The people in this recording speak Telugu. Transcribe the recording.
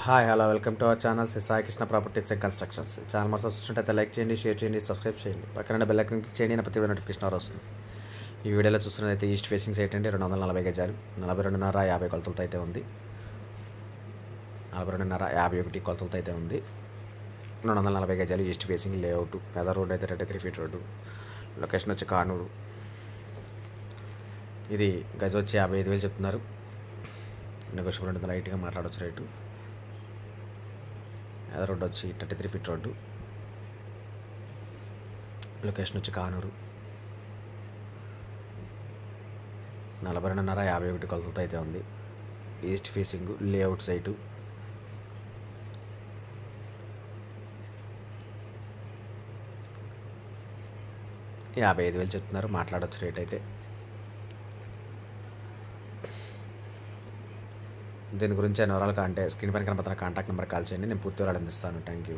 Hi hello welcome to our channel Sri Sai Krishna properties and constructions. Channel మరి చూస్తుంటే లైక్ చేయండి, షేర్ చేయండి, సబ్స్క్రైబ్ చేయండి, పక్కన బెల్ ఐకాన్ క్లిక్ చేయండి, ప్రతి నోటిఫికేషన్ వస్తుంది. ఈ వీడియోలో చూస్తున్నదైతే ఈస్ట్ ఫేసింగ్ సైట్ అండి. 240 గజాలు, 42.5 కొలతలతో అయితే ఉంది. 42.5 కొలతలతో అయితే ఉంది. 240 గజాలు ఈస్ట్ ఫేసింగ్ లేఅవుట్. పెద్ద రోడ్ అయితే 33 ఫీట్ రోడ్డు. లొకేషన్ వచ్చి కానూరు. ఇది గజ వచ్చి 55,000 చెప్తున్నారు. నెగోషియబుల్ ఉంటుంది, లైట్గా మాట్లాడవచ్చు రేటు. అదే రోడ్డు వచ్చి 33 ఫీట్ రోడ్డు. లొకేషన్ వచ్చి కానూరు. 42.5 కొలతలతో అయితే ఉంది. East facing layout site. $55,000 చెప్తున్నారు, మాట్లాడవచ్చు రేట్ అయితే. దీని గురించి వివరాలు అంటే స్క్రీన్ పైన కనపడుతున్న కాంటాక్ట్ నెంబర్ కాల్ చేయండి, నేను పూర్తి వివరాలు అందిస్తాను. Thank you.